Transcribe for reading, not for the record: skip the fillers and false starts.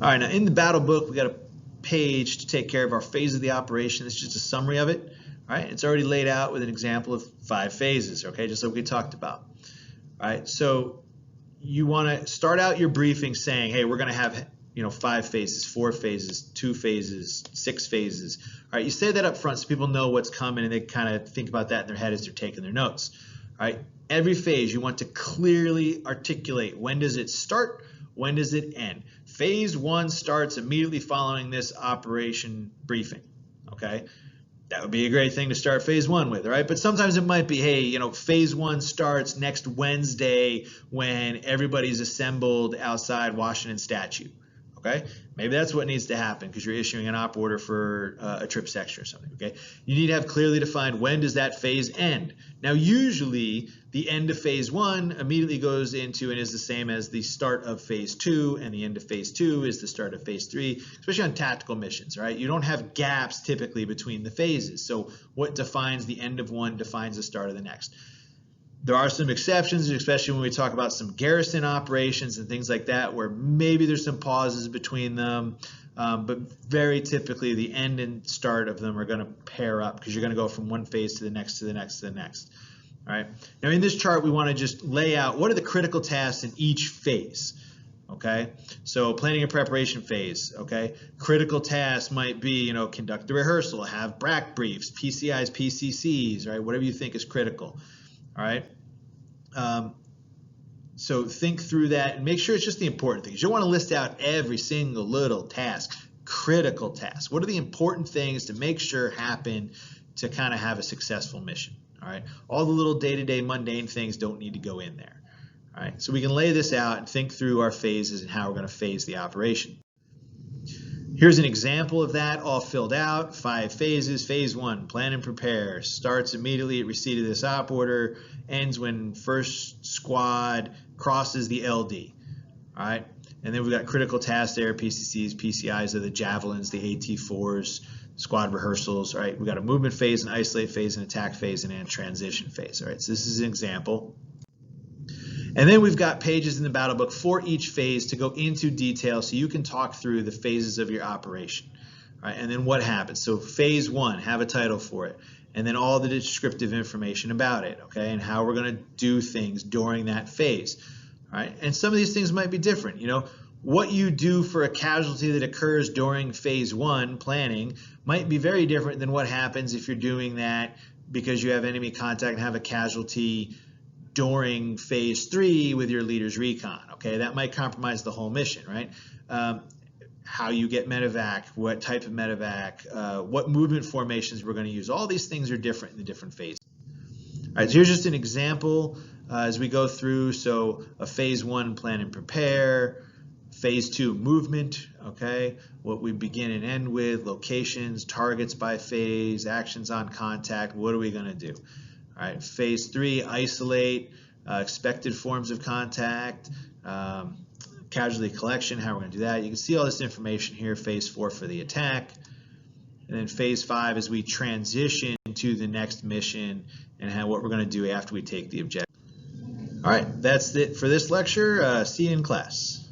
All right, now in the battle book, we got a page to take care of our phase of the operation. It's just a summary of it. All right, it's already laid out with an example of 5 phases, okay, just like we talked about. All right, so you want to start out your briefing saying, hey, we're going to have 5 phases, 4 phases, 2 phases, 6 phases. All right, you say that up front so people know what's coming and they kind of think about that in their head as they're taking their notes. All right, every phase you want to clearly articulate. When does it start? When does it end? Phase 1 starts immediately following this operation briefing, okay? That would be a great thing to start phase 1 with, all right? But sometimes it might be, hey, phase 1 starts next Wednesday when everybody's assembled outside Washington statue, okay? Maybe that's what needs to happen because you're issuing an op order for a trip section or something, okay? You need to have clearly defined when does that phase end. Now, usually the end of phase 1 immediately goes into and is the same as the start of phase 2, and the end of phase 2 is the start of phase 3, especially on tactical missions, right? You don't have gaps typically between the phases. So what defines the end of one defines the start of the next. There are some exceptions, especially when we talk about some garrison operations and things like that, where maybe there's some pauses between them, but very typically the end and start of them are going to pair up because you're going to go from one phase to the next, to the next, to the next. All right. Now in this chart, we want to just lay out what are the critical tasks in each phase. Okay, so planning and preparation phase. Okay, critical tasks might be, conduct the rehearsal, have BRAC briefs, PCIs, PCCs, right? Whatever you think is critical. All right. So think through that and make sure it's just the important things. You don't want to list out every single little task, critical tasks. What are the important things to make sure happen to kind of have a successful mission? All right. All the little day-to-day mundane things don't need to go in there. All right. So we can lay this out and think through our phases and how we're going to phase the operation. Here's an example of that all filled out. 5 phases. Phase 1, plan and prepare. Starts immediately at receipt of this op order. Ends when first squad crosses the LD. All right. And then we've got critical tasks there, PCCs, PCIs are the javelins, the AT4s, squad rehearsals. All right. We've got a movement phase, an isolate phase, an attack phase, and a transition phase. All right. So this is an example. And then we've got pages in the battle book for each phase to go into detail so you can talk through the phases of your operation. All right, and then what happens. So phase 1, have a title for it, and then all the descriptive information about it, okay, and how we're going to do things during that phase. All right, and some of these things might be different. What you do for a casualty that occurs during phase 1 planning might be very different than what happens if you're doing that because you have enemy contact and have a casualty during phase 3 with your leader's recon. Okay, that might compromise the whole mission, right? How you get medevac, what type of medevac, what movement formations we're going to use. All these things are different in the different phases. All right, so here's just an example as we go through. So a phase 1, plan and prepare. Phase 2, movement, okay, what we begin and end with, locations, targets by phase, actions on contact, what are we going to do? All right, phase 3, isolate, expected forms of contact, casualty collection, how we're going to do that. You can see all this information here. Phase 4 for the attack. And then phase 5 is we transition to the next mission and what we're going to do after we take the objective. All right, that's it for this lecture. See you in class.